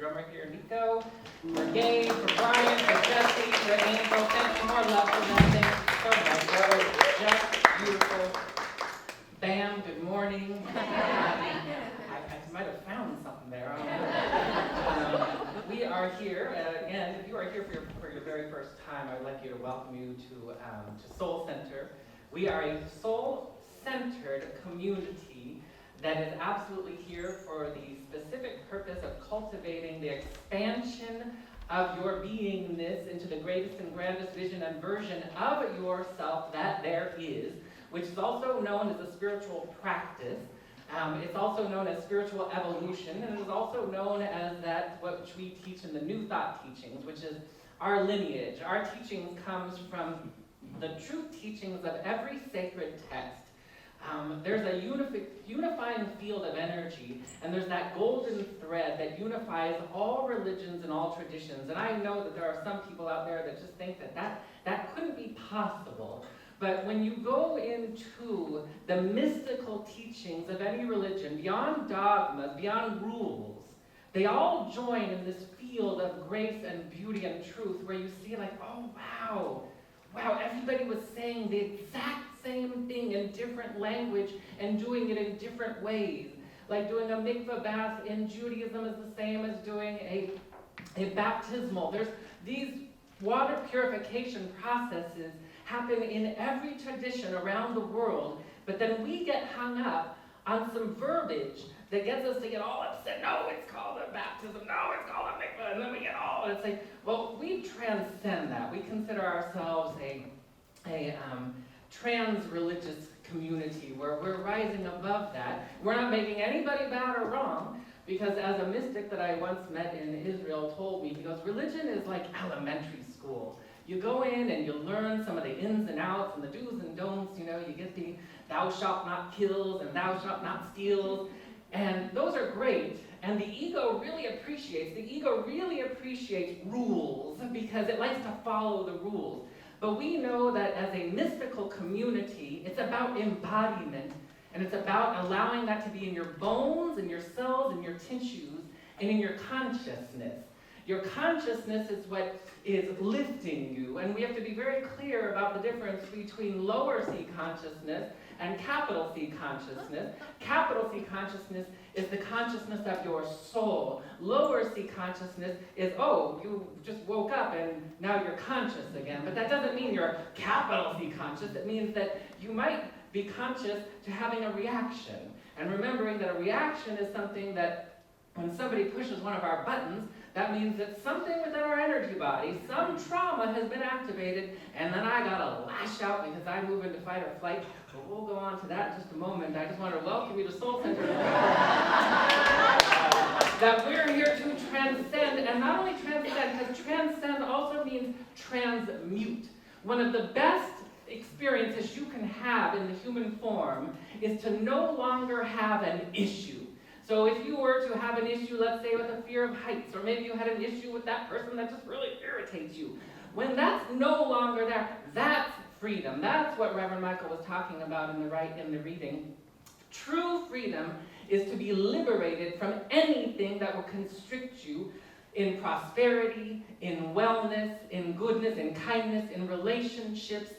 drummer here, Nico, for Gabe, for Brian, for Jesse, for Angel. Thank you, more love for nothing. Oh my brother, just beautiful. Bam, good morning. I might have found something there. We are here, again, if you are here for your very first time, I would like you to welcome you to Soul Center. We are a soul-centered community that is absolutely here for the specific purpose of cultivating the expansion of your beingness into the greatest and grandest vision and version of yourself that there is, which is also known as a spiritual practice. It's also known as spiritual evolution, and it is also known as what we teach in the New Thought teachings, which is our lineage. Our teachings comes from the truth teachings of every sacred text. There's a unifying field of energy, and there's that golden thread that unifies all religions and all traditions. And I know that there are some people out there that just think that couldn't be possible. But when you go into the mystical teachings of any religion, beyond dogmas, beyond rules, they all join in this field of grace and beauty and truth where you see like, oh, wow, everybody was saying the exact same thing in different language and doing it in different ways. Like doing a mikveh bath in Judaism is the same as doing a baptismal. There's these water purification processes happen in every tradition around the world, but then we get hung up on some verbiage that gets us to get all upset. No, it's called a baptism. No, it's called a mikveh. And then we get all, it's like, well, we transcend that. We consider ourselves a trans-religious community where we're rising above that. We're not making anybody bad or wrong, because as a mystic that I once met in Israel told me, he goes, religion is like elementary school. You go in and you learn some of the ins and outs and the do's and don'ts, you get the thou shalt not kills and thou shalt not steals, and those are great, and the ego really appreciates rules because it likes to follow the rules. But we know that as a mystical community, it's about embodiment, and it's about allowing that to be in your bones, in your cells, in your tissues, and in your consciousness. Your consciousness is what is lifting you, and we have to be very clear about the difference between lower C consciousness and capital C consciousness. Capital C consciousness is the consciousness of your soul. Lower C consciousness is, oh, you just woke up and now you're conscious again. But that doesn't mean you're capital C conscious. It means that you might be conscious to having a reaction. And remembering that a reaction is something that when somebody pushes one of our buttons, that means that something within our energy body, some trauma has been activated, and then I gotta lash out because I move into fight or flight. But we'll go on to that in just a moment. I just want to welcome you to Soul Center. That we're here to transcend, and not only transcend, because transcend also means transmute. One of the best experiences you can have in the human form is to no longer have an issue. So if you were to have an issue, let's say with a fear of heights, or maybe you had an issue with that person that just really irritates you, when that's no longer there, that's freedom. That's what Reverend Michael was talking about in the reading. True freedom is to be liberated from anything that will constrict you in prosperity, in wellness, in goodness, in kindness, in relationships.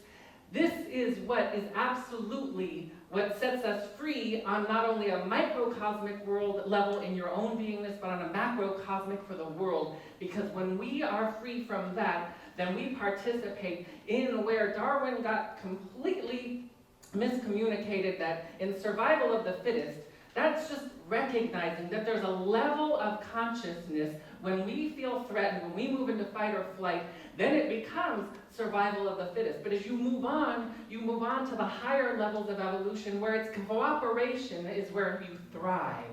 This is what is absolutely what sets us free on not only a microcosmic world level in your own beingness, but on a macrocosmic for the world. Because when we are free from that, then we participate in where Darwin got completely miscommunicated, that in survival of the fittest, that's just recognizing that there's a level of consciousness when we feel threatened, when we move into fight or flight, then it becomes survival of the fittest. But as you move on to the higher levels of evolution where it's cooperation is where you thrive.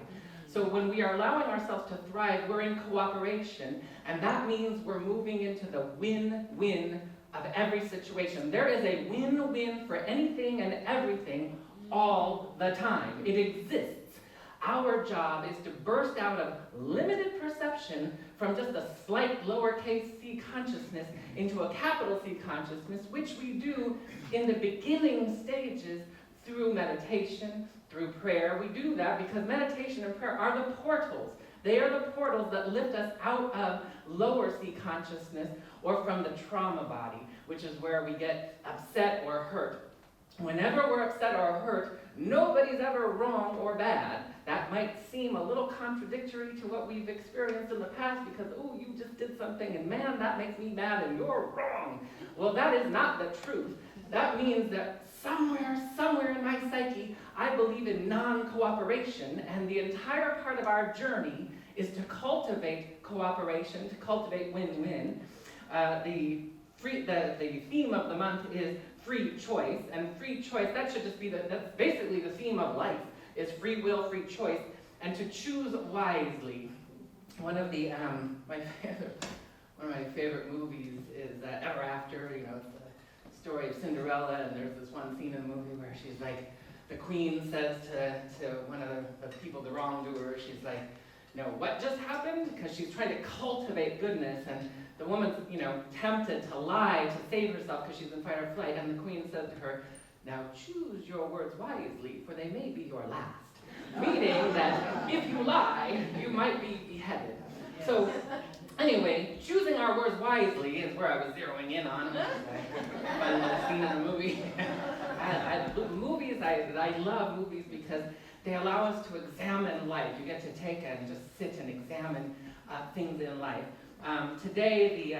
So when we are allowing ourselves to thrive, we're in cooperation, and that means we're moving into the win-win of every situation. There is a win-win for anything and everything all the time. It exists. Our job is to burst out of limited perception from just a slight lowercase c consciousness into a capital C consciousness, which we do in the beginning stages through meditation, through prayer. We do that because meditation and prayer are the portals They are the portals that lift us out of lower C consciousness or from the trauma body, which is where we get upset or hurt. Whenever we're upset or hurt, nobody's ever wrong or bad. That might seem a little contradictory to what we've experienced in the past because, oh, you just did something and man, that makes me mad and you're wrong. Well, that is not the truth. That means that somewhere in my psyche, I believe in non-cooperation, and the entire part of our journey is to cultivate cooperation, to cultivate win-win. The theme of the month is free choice, and free choice, that should just be that's basically the theme of life, is free will, free choice, and to choose wisely. One of my favorite movies is Ever After. You know, it's the story of Cinderella, and there's this one scene in the movie where she's like, the queen says to one of the people, the wrongdoer, she's like, you know, what just happened? Because she's trying to cultivate goodness, and the woman's, you know, tempted to lie to save herself because she's in fight or flight, and the queen said to her, now choose your words wisely, for they may be your last. Meaning that if you lie, you might be beheaded. Yes. So anyway, choosing our words wisely is where I was zeroing in on. Fun little scene in the movie. I love movies because they allow us to examine life. You get to take and just sit and examine things in life. Today,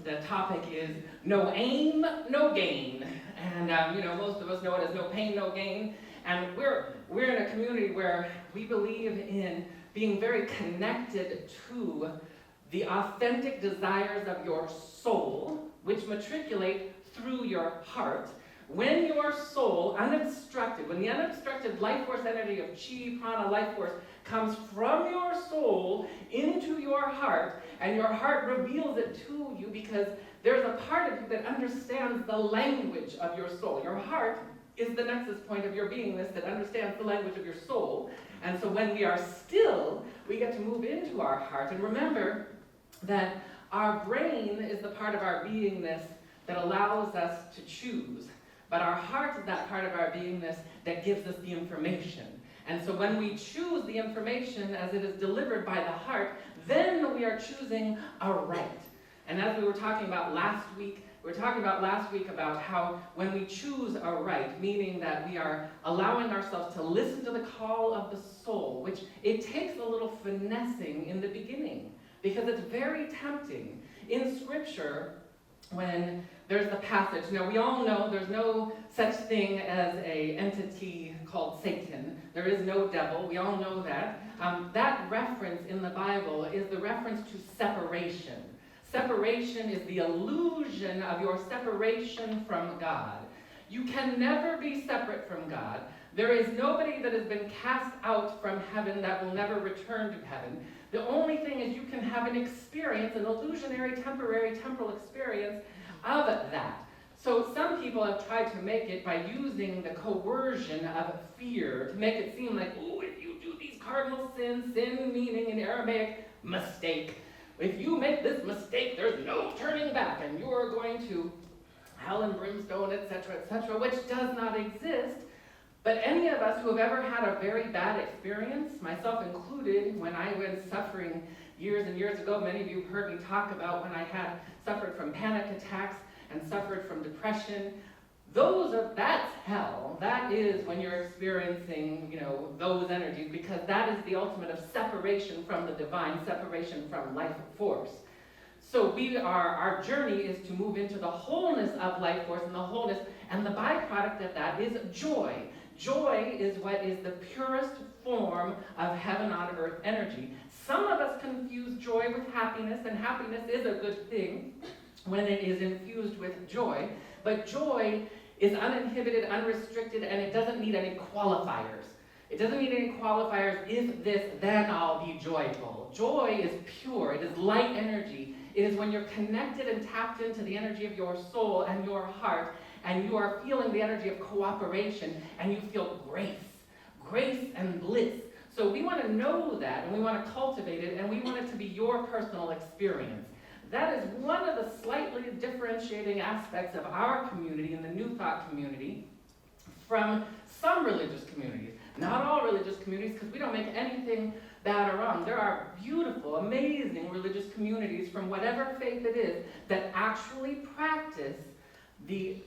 the topic is no aim, no gain. And most of us know it as no pain, no gain. And we're in a community where we believe in being very connected to the authentic desires of your soul, which matriculate through your heart. When your soul, unobstructed, when the unobstructed life force energy of chi, prana, life force comes from your soul into your heart, and your heart reveals it to you because there's a part of you that understands the language of your soul. Your heart is the nexus point of your beingness that understands the language of your soul. And so when we are still, we get to move into our heart. And remember that our brain is the part of our beingness that allows us to choose. But our heart is that part of our beingness that gives us the information. And so when we choose the information as it is delivered by the heart, then we are choosing a right. And as we were talking about last week, about how when we choose a right, meaning that we are allowing ourselves to listen to the call of the soul, which it takes a little finessing in the beginning, because it's very tempting. In Scripture, when there's the passage, now we all know there's no such thing as an entity called Satan. There is no devil, we all know that. That reference in the Bible is the reference to separation. Separation is the illusion of your separation from God. You can never be separate from God. There is nobody that has been cast out from heaven that will never return to heaven. The only thing is you can have an experience, an illusionary, temporary, temporal experience of that. So some people have tried to make it by using the coercion of fear to make it seem like, oh, if you do these cardinal sins, sin meaning in Aramaic, mistake. If you make this mistake, there's no turning back, and you are going to hell and brimstone, etc., which does not exist. But any of us who have ever had a very bad experience, myself included, when I was suffering years and years ago, many of you have heard me talk about when I had suffered from panic attacks and suffered from depression. That's hell. That is when you're experiencing, those energies, because that is the ultimate of separation from the divine, separation from life force. So our journey is to move into the wholeness of life force and the wholeness, and the byproduct of that is joy. Joy is what is the purest form of heaven on earth energy. Some of us confuse joy with happiness, and happiness is a good thing when it is infused with joy, but joy is uninhibited, unrestricted, and it doesn't need any qualifiers. It doesn't need any qualifiers, if this, then I'll be joyful. Joy is pure, it is light energy. It is when you're connected and tapped into the energy of your soul and your heart, and you are feeling the energy of cooperation, and you feel grace and bliss. So we want to know that, and we want to cultivate it, and we want it to be your personal experience. That is one of the slightly differentiating aspects of our community, in the New Thought community, from some religious communities. Not all religious communities, because we don't make anything bad or wrong. There are beautiful, amazing religious communities from whatever faith it is that actually practice the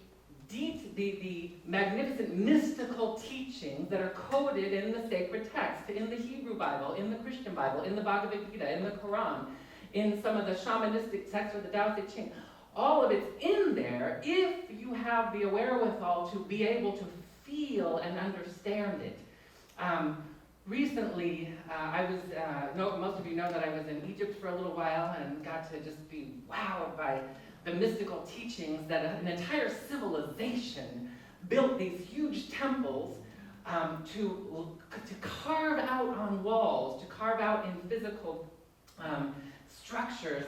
magnificent mystical teachings that are coded in the sacred text, in the Hebrew Bible, in the Christian Bible, in the Bhagavad Gita, in the Quran, in some of the shamanistic texts or the Tao Te Ching. All of it's in there if you have the wherewithal to be able to feel and understand it. Recently, most of you know that I was in Egypt for a little while and got to just be wowed by the mystical teachings that an entire civilization built these huge temples to carve out on walls, to carve out in physical structures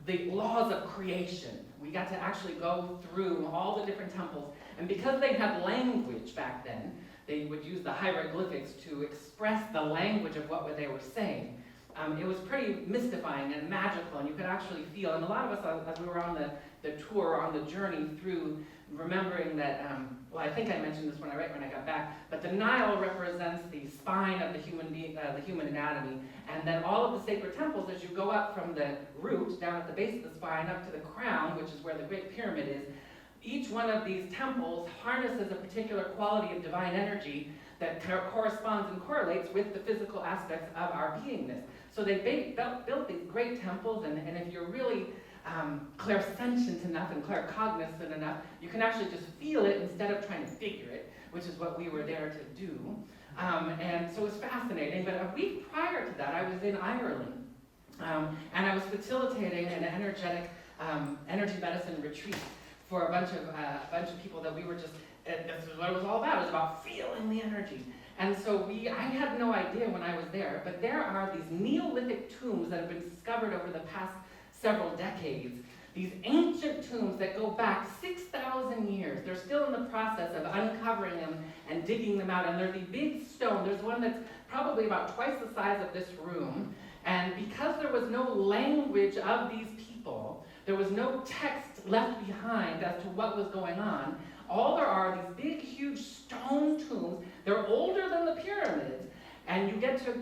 the laws of creation. We got to actually go through all the different temples, and because they had language back then, they would use the hieroglyphics to express the language of what they were saying. It was pretty mystifying and magical, and you could actually feel, and a lot of us, as we were on the tour, on the journey through, remembering that, I think I mentioned this when I got back, but the Nile represents the spine of the human anatomy, and then all of the sacred temples, as you go up from the root, down at the base of the spine, up to the crown, which is where the Great Pyramid is, each one of these temples harnesses a particular quality of divine energy that corresponds and correlates with the physical aspects of our beingness. So they built these great temples, and if you're really clairsentient enough and claircognizant enough, you can actually just feel it instead of trying to figure it, which is what we were there to do. And so it was fascinating. But a week prior to that, I was in Ireland, and I was facilitating an energetic energy medicine retreat for a bunch of people that we were just, this is what it was all about. It was about feeling the energy. And so I had no idea when I was there, but there are these Neolithic tombs that have been discovered over the past several decades. These ancient tombs that go back 6,000 years. They're still in the process of uncovering them and digging them out. And they're the big stone. There's one that's probably about twice the size of this room. And because there was no language of these people, there was no text left behind as to what was going on. All there are these big, huge stone tombs. They're older than the pyramids. And you get to,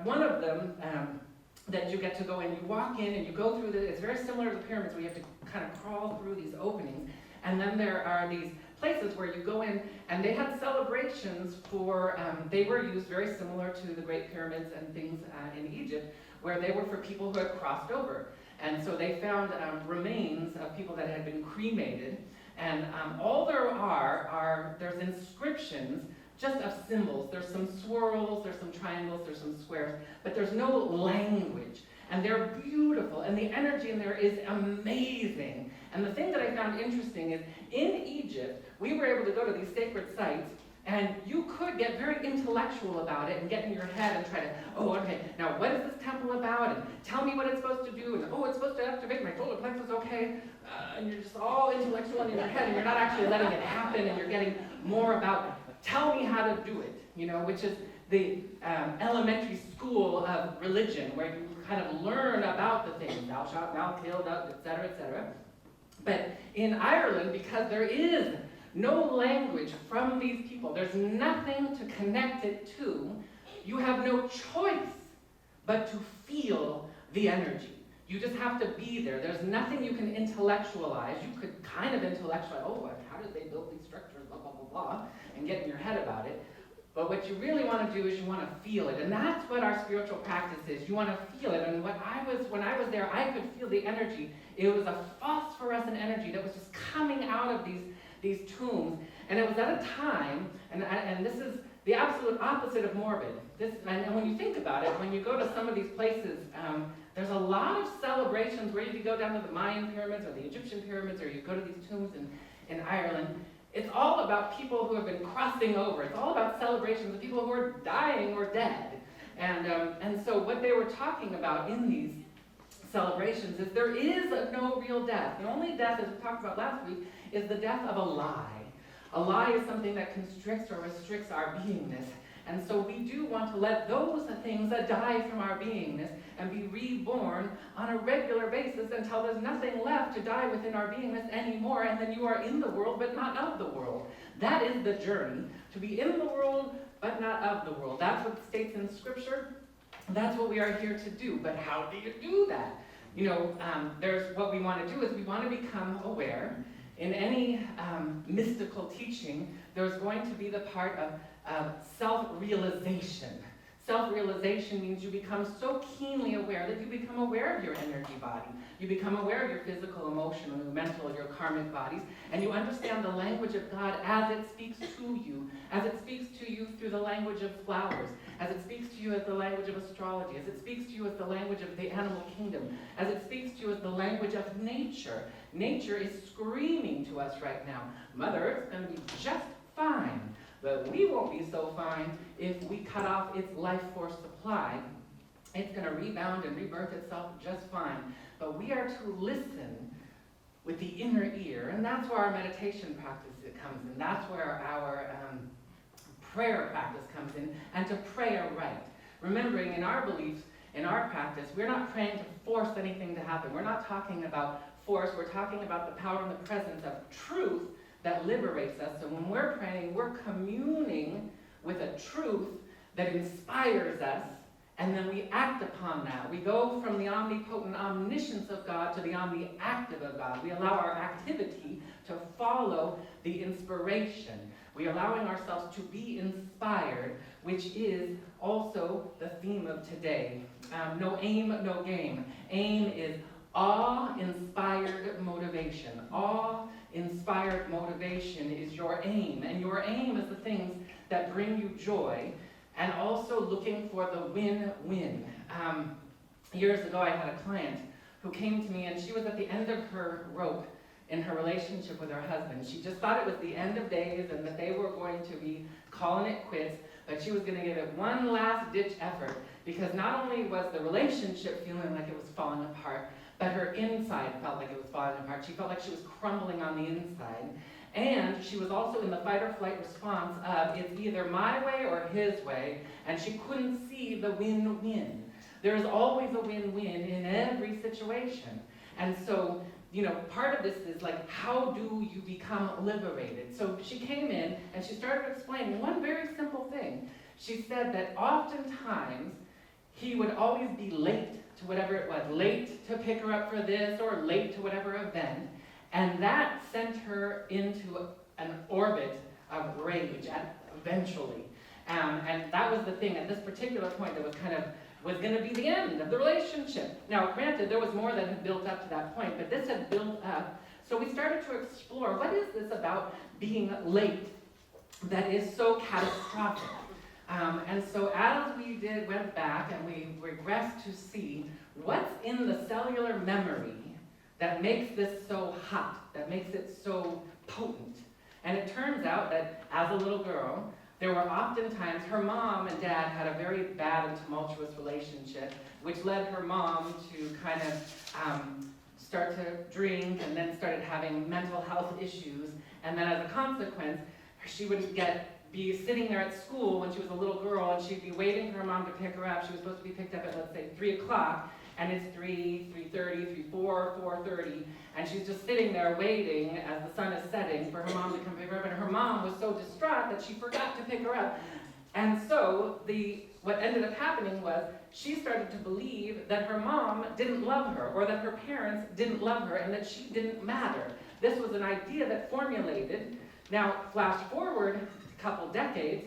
one of them that you get to go in, you walk in and you go through it's very similar to the pyramids where you have to kind of crawl through these openings. And then there are these places where you go in and they had celebrations for, they were used very similar to the Great Pyramids and things in Egypt, where they were for people who had crossed over. And so they found remains of people that had been cremated. And all there there's inscriptions just of symbols. There's some swirls, there's some triangles, there's some squares, but there's no language. And they're beautiful, and the energy in there is amazing. And the thing that I found interesting is, in Egypt, we were able to go to these sacred sites, and you could get very intellectual about it and get in your head and try to, okay, now what is this temple about? And tell me what it's supposed to do, and it's supposed to activate my solar plexus, okay? And you're just all intellectual in your head, and you're not actually letting it happen, and you're getting more about, tell me how to do it, which is the elementary school of religion, where you kind of learn about the things, thou shalt not kill, etc., etc. But in Ireland, because there is no language from these people, there's nothing to connect it to, you have no choice but to feel the energy. You just have to be there. There's nothing you can intellectualize. You could kind of intellectualize, how did they build these structures, blah, blah, blah, blah, and get in your head about it. But what you really want to do is you want to feel it. And that's what our spiritual practice is. You want to feel it. And when I was there, I could feel the energy. It was a phosphorescent energy that was just coming out of these tombs. And it was at a time, and this is the absolute opposite of morbid. And when you think about it, when you go to some of these places, there's a lot of celebrations where you go down to the Mayan pyramids or the Egyptian pyramids, or you go to these tombs in Ireland. It's all about people who have been crossing over. It's all about celebrations of people who are dying or dead. And so what they were talking about in these celebrations is there is no real death. The only death, as we talked about last week, is the death of a lie. A lie is something that constricts or restricts our beingness. And so we do want to let those things die from our beingness and be reborn on a regular basis until there's nothing left to die within our beingness anymore, and then you are in the world but not of the world. That is the journey, to be in the world but not of the world. That's what states in Scripture. That's what we are here to do. But how do you do that? There's what we want to do is we want to become aware. In any mystical teaching, there's going to be the part of self-realization. Self-realization means you become so keenly aware that you become aware of your energy body. You become aware of your physical, emotional, mental, your karmic bodies, and you understand the language of God as it speaks to you, as it speaks to you through the language of flowers, as it speaks to you as the language of astrology, as it speaks to you as the language of the animal kingdom, as it speaks to you as the language of nature. Nature is screaming to us right now, Mother Earth's going to be just fine. But we won't be so fine if we cut off its life force supply. It's going to rebound and rebirth itself just fine. But we are to listen with the inner ear, and that's where our meditation practice comes in. That's where our prayer practice comes in, and to pray aright. Remembering in our beliefs, in our practice, we're not praying to force anything to happen. We're not talking about force. We're talking about the power and the presence of truth that liberates us. So when we're praying, we're communing with a truth that inspires us, and then we act upon that. We go from the omnipotent omniscience of God to the omniactive of God. We allow our activity to follow the inspiration. We are allowing ourselves to be inspired, which is also the theme of today. No aim, no game. Aim is awe-inspired motivation. Awe-inspired motivation is your aim, and your aim is the things that bring you joy, and also looking for the win-win. Years ago, I had a client who came to me, and she was at the end of her rope in her relationship with her husband. She just thought it was the end of days and that they were going to be calling it quits, but she was going to give it one last-ditch effort, because not only was the relationship feeling like it was falling apart, but her inside felt like it was falling apart. She felt like she was crumbling on the inside. And she was also in the fight or flight response of, it's either my way or his way, and she couldn't see the win-win. There is always a win-win in every situation. And so, part of this is like, how do you become liberated? So she came in and she started explaining one very simple thing. She said that oftentimes he would always be late to whatever it was, late to pick her up for this or late to whatever event, and that sent her into an orbit of rage eventually. And that was the thing at this particular point that was going to be the end of the relationship. Now, granted, there was more that had built up to that point, but this had built up. So we started to explore, what is this about being late that is so catastrophic? And so as we went back and we regressed to see what's in the cellular memory that makes this so hot, that makes it so potent. And it turns out that as a little girl, there were often times her mom and dad had a very bad and tumultuous relationship, which led her mom to kind of start to drink, and then started having mental health issues. And then as a consequence, she would be sitting there at school when she was a little girl, and she'd be waiting for her mom to pick her up. She was supposed to be picked up at, let's say, 3 o'clock, and it's 3:30, 4:30, and she's just sitting there waiting as the sun is setting for her mom to come pick her up, and her mom was so distraught that she forgot to pick her up. And so what ended up happening was she started to believe that her mom didn't love her, or that her parents didn't love her, and that she didn't matter. This was an idea that formulated. Now, flash forward a couple decades,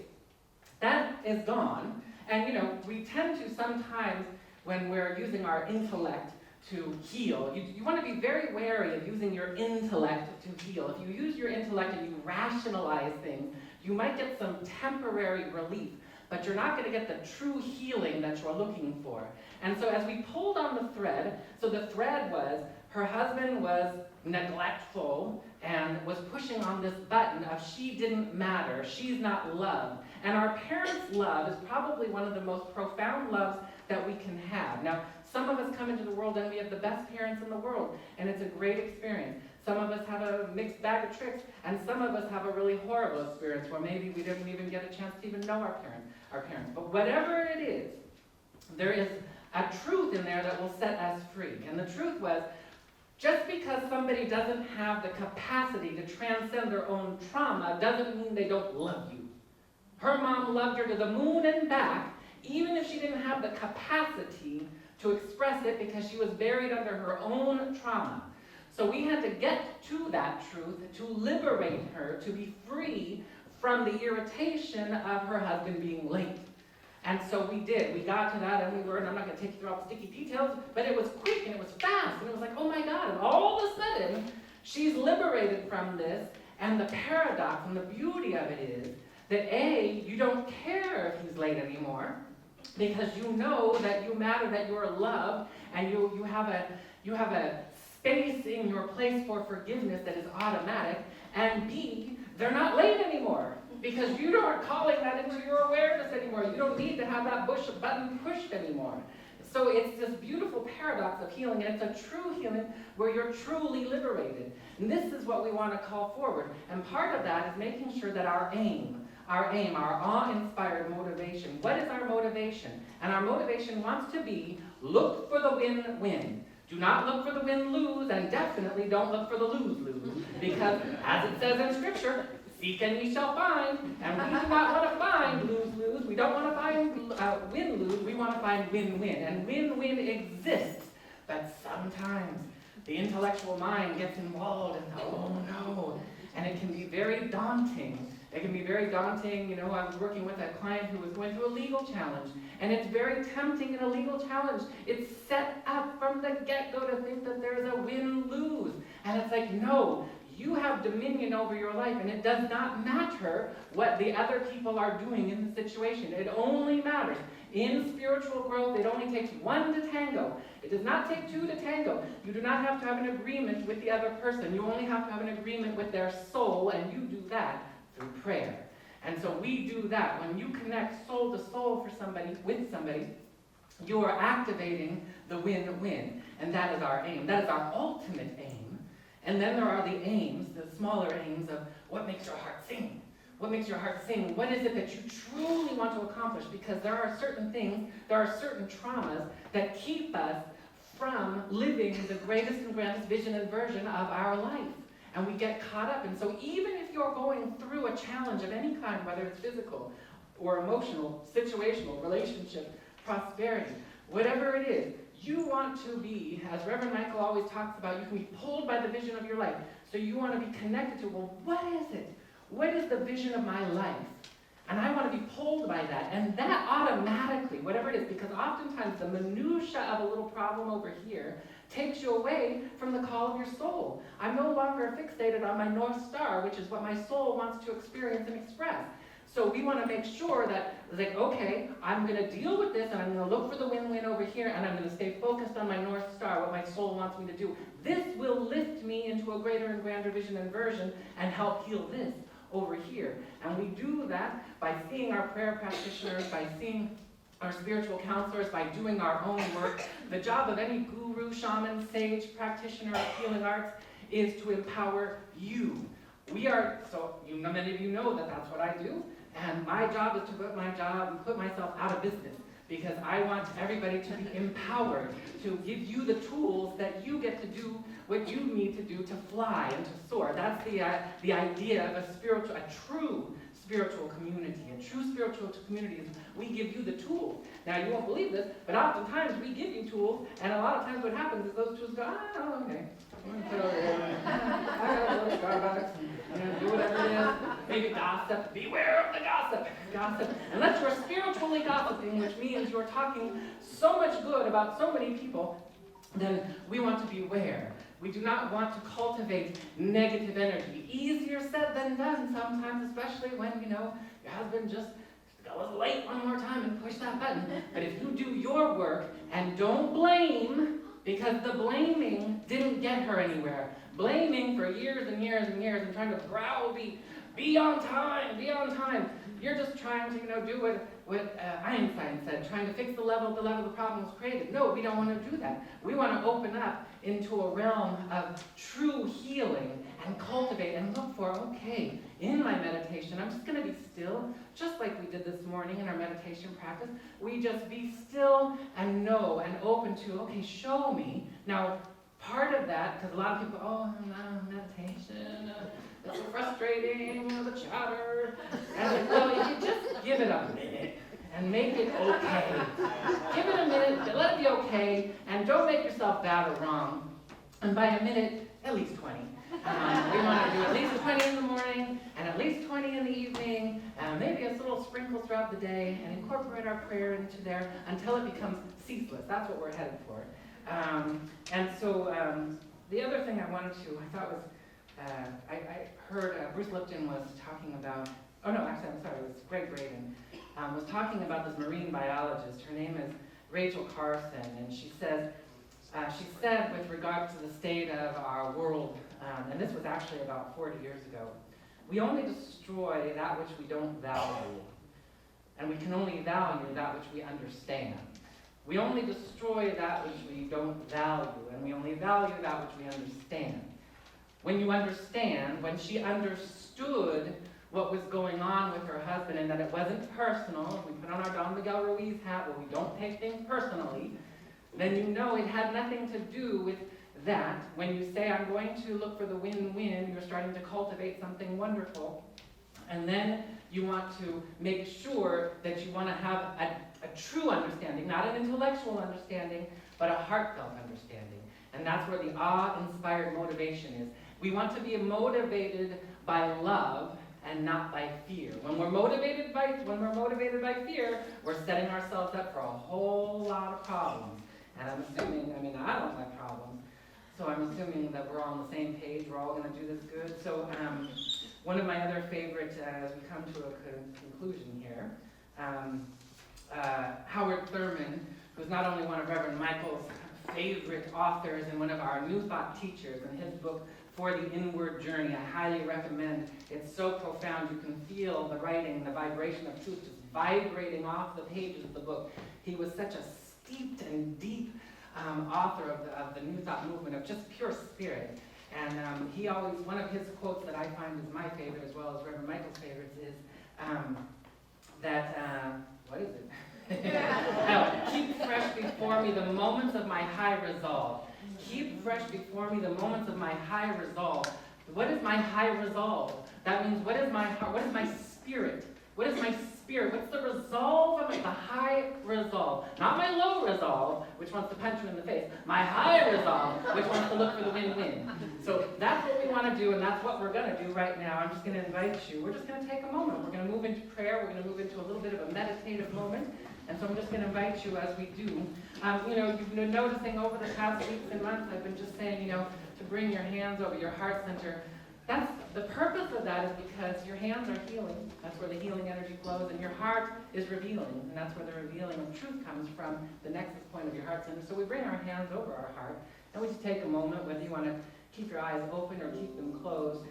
that is gone, and we tend to sometimes, when we're using our intellect to heal, you want to be very wary of using your intellect to heal. If you use your intellect and you rationalize things, you might get some temporary relief, but you're not going to get the true healing that you're looking for. And so as we pulled on the thread, so the thread was her husband was neglectful and was pushing on this button of she didn't matter, she's not loved. And our parents' love is probably one of the most profound loves that we can have. Now, some of us come into the world and we have the best parents in the world, and it's a great experience. Some of us have a mixed bag of tricks, and some of us have a really horrible experience where maybe we didn't even get a chance to even know our parents. But whatever it is, there is a truth in there that will set us free. And the truth was, just because somebody doesn't have the capacity to transcend their own trauma doesn't mean they don't love you. Her mom loved her to the moon and back, even if she didn't have the capacity to express it because she was buried under her own trauma. So we had to get to that truth to liberate her, to be free from the irritation of her husband being late. And so we did. We got to that, and and I'm not going to take you through all the sticky details, but it was quick, and it was fast, and it was like, oh my God. And all of a sudden, she's liberated from this, and the paradox and the beauty of it is that A, you don't care if he's late anymore, because you know that you matter, that you're loved, and you have a space in your place for forgiveness that is automatic, and B, they're not late anymore, because you aren't calling that into your awareness anymore. You don't need to have that button pushed anymore. So it's this beautiful paradox of healing, and it's a true healing where you're truly liberated. And this is what we want to call forward. And part of that is making sure that our awe-inspired motivation, what is our motivation? And our motivation wants to be, look for the win-win. Do not look for the win-lose, and definitely don't look for the lose-lose. Because, as it says in Scripture, seek and ye shall find, and we do not want to find lose-lose. We don't want to find win-lose. We want to find win-win. And win-win exists, but sometimes the intellectual mind gets involved and, oh no, and it can be very daunting. It can be very daunting. You know, I was working with a client who was going through a legal challenge, and it's very tempting in a legal challenge. It's set up from the get-go to think that there's a win-lose. And it's like, no, you have dominion over your life, and it does not matter what the other people are doing in the situation. It only matters. In spiritual growth, it only takes one to tango. It does not take two to tango. You do not have to have an agreement with the other person. You only have to have an agreement with their soul, and you do that through prayer. And so we do that. When you connect soul to soul for somebody, with somebody, you are activating the win-win. And that is our aim. That is our ultimate aim. And then there are the aims, the smaller aims of what makes your heart sing. What makes your heart sing? What is it that you truly want to accomplish? Because there are certain things, there are certain traumas that keep us from living the greatest and grandest vision and version of our life. And we get caught up. And so even if you're going through a challenge of any kind, whether it's physical or emotional, situational, relationship, prosperity, whatever it is, you want to be, as Reverend Michael always talks about, you can be pulled by the vision of your life. So you want to be connected to, well, what is it? What is the vision of my life? And I want to be pulled by that. And that automatically, whatever it is, because oftentimes the minutia of a little problem over here takes you away from the call of your soul. I'm no longer fixated on my North Star, which is what my soul wants to experience and express. So we want to make sure that, like, okay, I'm going to deal with this, and I'm going to look for the win-win over here, and I'm going to stay focused on my North Star, what my soul wants me to do. This will lift me into a greater and grander vision and version and help heal this over here. And we do that by seeing our prayer practitioners, by seeing our spiritual counselors, by doing our own work. The job of any guru, shaman, sage, practitioner of healing arts is to empower you. Many of you know that that's what I do. And my job is to put myself out of business, because I want everybody to be empowered, to give you the tools that you get to do what you need to do to fly and to soar. That's the idea of a true spiritual community. A true spiritual community is we give you the tools. Now, you won't believe this, but oftentimes we give you tools, and a lot of times what happens is those tools go, okay. I'm going to put over there. I gotta go to Starbucks. I'm going to do whatever it is. Maybe gossip. Beware of the gossip. Gossip. Unless you're spiritually gossiping, which means you're talking so much good about so many people, then we want to beware. We do not want to cultivate negative energy. Easier said than done sometimes, especially when, your husband just was late one more time and pushed that button. But if you do your work and don't blame, because the blaming didn't get her anywhere. Blaming for years and years and years and trying to browbeat, be on time. You're just trying to, do what Einstein said, trying to fix the level the problem was created. No, we don't want to do that. We want to open up into a realm of true healing and cultivate and look for, okay, in my meditation, I'm just going to be still, just like we did this morning in our meditation practice. We just be still and know and open to, okay, show me. Now, part of that, because a lot of people, no, meditation, it's so frustrating, the chatter. And well, if you just give it a minute and make it okay. Give it a minute, let it be okay, and don't make yourself bad or wrong. And by a minute, at least 20. We want to do at least 20 in the morning, and at least 20 in the evening, and maybe a little sprinkle throughout the day, and incorporate our prayer into there until it becomes ceaseless. That's what we're headed for. And so the other thing I thought was, I heard Bruce Lipton was talking about, it was Greg Braden, was talking about this marine biologist. Her name is Rachel Carson, and she said with regard to the state of our world, and this was actually about 40 years ago, we only destroy that which we don't value, and we can only value that which we understand. We only destroy that which we don't value, and we only value that which we understand. When she understood what was going on with her husband and that it wasn't personal, we put on our Don Miguel Ruiz hat where we don't take things personally, then you know it had nothing to do with that. When you say, I'm going to look for the win-win, you're starting to cultivate something wonderful. And then you want to make sure that you want to have a true understanding, not an intellectual understanding, but a heartfelt understanding. And that's where the awe-inspired motivation is. We want to be motivated by love and not by fear. When we're motivated by fear, we're setting ourselves up for a whole lot of problems. And I'm assuming, I don't like problems, so I'm assuming that we're all on the same page, we're all going to do this good. So one of my other favorites, as we come to a conclusion here, Howard Thurman, who's not only one of Reverend Michael's favorite authors and one of our New Thought teachers, in his book, For the Inward Journey, I highly recommend. It's so profound, you can feel the writing, the vibration of truth just vibrating off the pages of the book. He was such a steeped and deep author of the New Thought movement, of just pure spirit. And he always, one of his quotes that I find is my favorite, as well as Reverend Michael's favorites, is what is it? Keep fresh before me the moments of my high resolve. Keep fresh before me the moments of my high resolve. What is my high resolve? That means, what is my heart? What is my spirit? What is my spirit? What's the resolve of the high resolve? Not my low resolve, which wants to punch you in the face. My high resolve, which wants to look for the win-win. So that's what we want to do, and that's what we're going to do right now. I'm just going to invite you. We're just going to take a moment. We're going to move into prayer. We're going to move into a little bit of a meditative moment. And so I'm just going to invite you as we do. You've been noticing over the past weeks and months, I've been just saying, to bring your hands over your heart center. That's the purpose of that, is because your hands are healing. That's where the healing energy flows, and your heart is revealing, and that's where the revealing of truth comes from, the nexus point of your heart center. So we bring our hands over our heart, and we just take a moment, whether you want to keep your eyes open or keep them closed.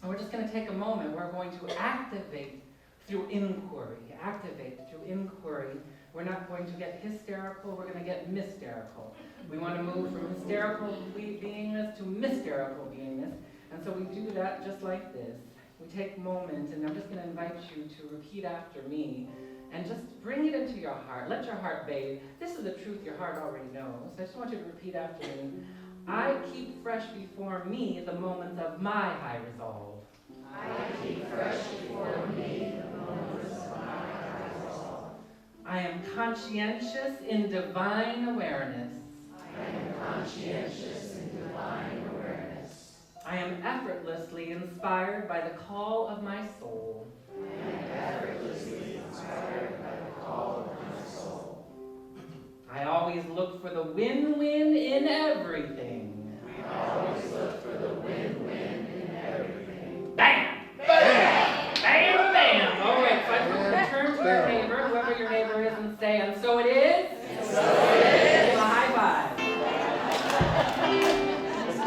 And we're just going to take a moment. We're going to activate through inquiry. Activate through inquiry. We're not going to get hysterical, we're going to get mysterical. We want to move from hysterical beingness to mysterical beingness. And so we do that just like this. We take a moment, and I'm just going to invite you to repeat after me and just bring it into your heart. Let your heart bathe. This is the truth your heart already knows. I just want you to repeat after me. I keep fresh before me the moments of my high resolve. I keep fresh before me the moments of my high resolve. I am conscientious in divine awareness. I am conscientious in divine awareness. I am effortlessly inspired by the call of my soul. I am effortlessly inspired by the call of my soul. I always look for the win-win in everything. I always look for the win-win in everything. Bam! Bam! Bam! Bam! All right, so I want to turn to your neighbor, whoever your neighbor is, and say, and so it is. And so it is. Give a high five.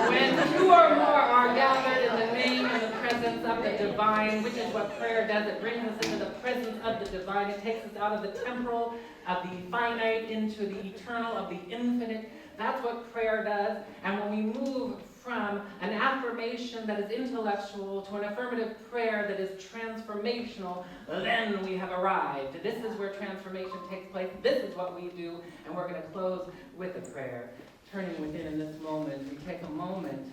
When two or more are gathered in the name and the presence of the divine, which is what prayer does, it brings us into the presence of the divine. It takes us out of the temporal, of the finite, into the eternal, of the infinite. That's what prayer does. And when we move from an affirmation that is intellectual to an affirmative prayer that is transformational, then we have arrived. This is where transformation takes place. This is what we do, and we're going to close with a prayer. Turning within in this moment, we take a moment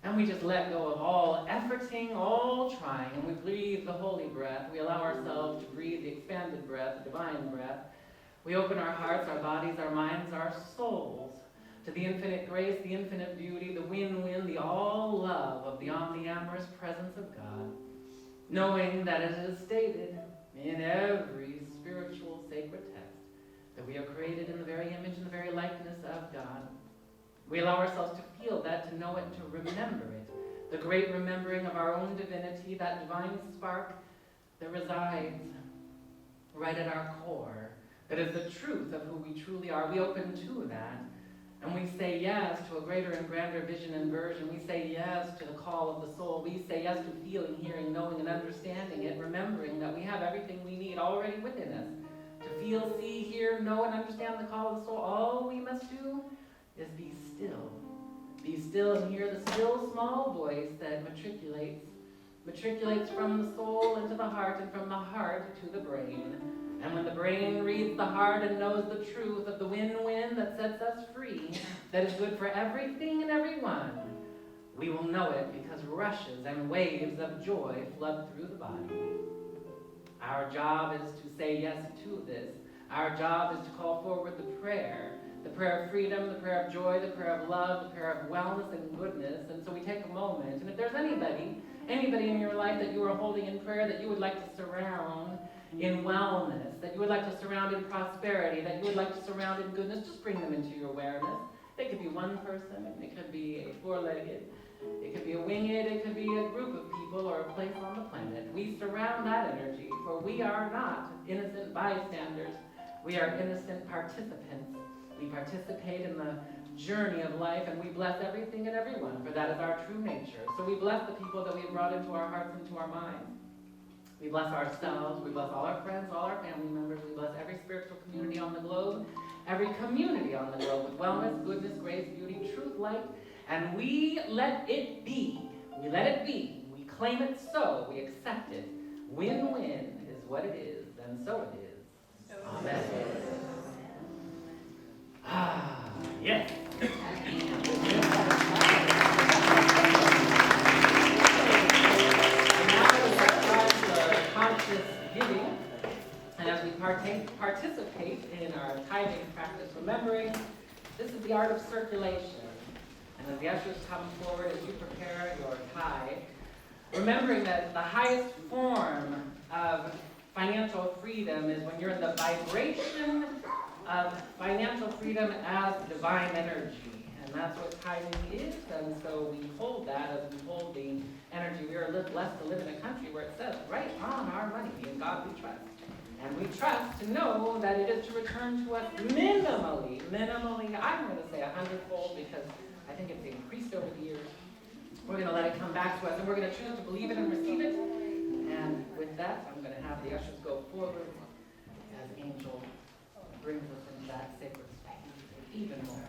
And we just let go of all efforting, all trying, and we breathe the holy breath. We allow ourselves to breathe the expanded breath, the divine breath. We open our hearts, our bodies, our minds, our souls to the infinite grace, the infinite beauty, the win-win, the all-love of the omniamorous presence of God, knowing that it is stated in every spiritual sacred text that we are created in the very image and the very likeness of God. We allow ourselves to feel that, to know it, to remember it, the great remembering of our own divinity, that divine spark that resides right at our core, that is the truth of who we truly are. We open to that, and we say yes to a greater and grander vision and version. We say yes to the call of the soul. We say yes to feeling, hearing, knowing, and understanding it, remembering that we have everything we need already within us to feel, see, hear, know, and understand the call of the soul. All we must do is be still. Be still and hear the still small voice that matriculates from the soul into the heart, and from the heart to the brain. And when the brain reads the heart and knows the truth of the win-win that sets us free, that is good for everything and everyone, we will know it because rushes and waves of joy flood through the body. Our job is to say yes to this. Our job is to call forward the prayer of freedom, the prayer of joy, the prayer of love, the prayer of wellness and goodness. And so we take a moment, and if there's anybody in your life that you are holding in prayer that you would like to surround in wellness, that you would like to surround in prosperity, that you would like to surround in goodness, just bring them into your awareness. It could be one person, it could be a four-legged, it could be a winged, it could be a group of people or a place on the planet. We surround that energy, for we are not innocent bystanders. We are innocent participants. We participate in the journey of life, and we bless everything and everyone, for that is our true nature. So we bless the people that we have brought into our hearts and into our minds. We bless ourselves, we bless all our friends, all our family members, we bless every spiritual community on the globe, every community on the globe with wellness, goodness, grace, beauty, truth, light, and we let it be. We let it be. We claim it so. We accept it. Win-win is what it is, and so it is. Amen. Ah, yes. Conscious giving, and as we participate in our tithing practice, remembering this is the art of circulation. And as the ushers come forward, as you prepare your tithe, remembering that the highest form of financial freedom is when you're in the vibration of financial freedom as divine energy. And that's what tithing is, and so we hold that as we hold the energy. We are blessed to live in a country where it says, right on our money, in God we trust. And we trust to know that it is to return to us minimally, I'm going to say 100-fold, because I think it's increased over the years. We're going to let it come back to us, and we're going to choose to believe it and receive it. And with that, I'm going to have the ushers go forward as Angel brings us into that sacred space even more.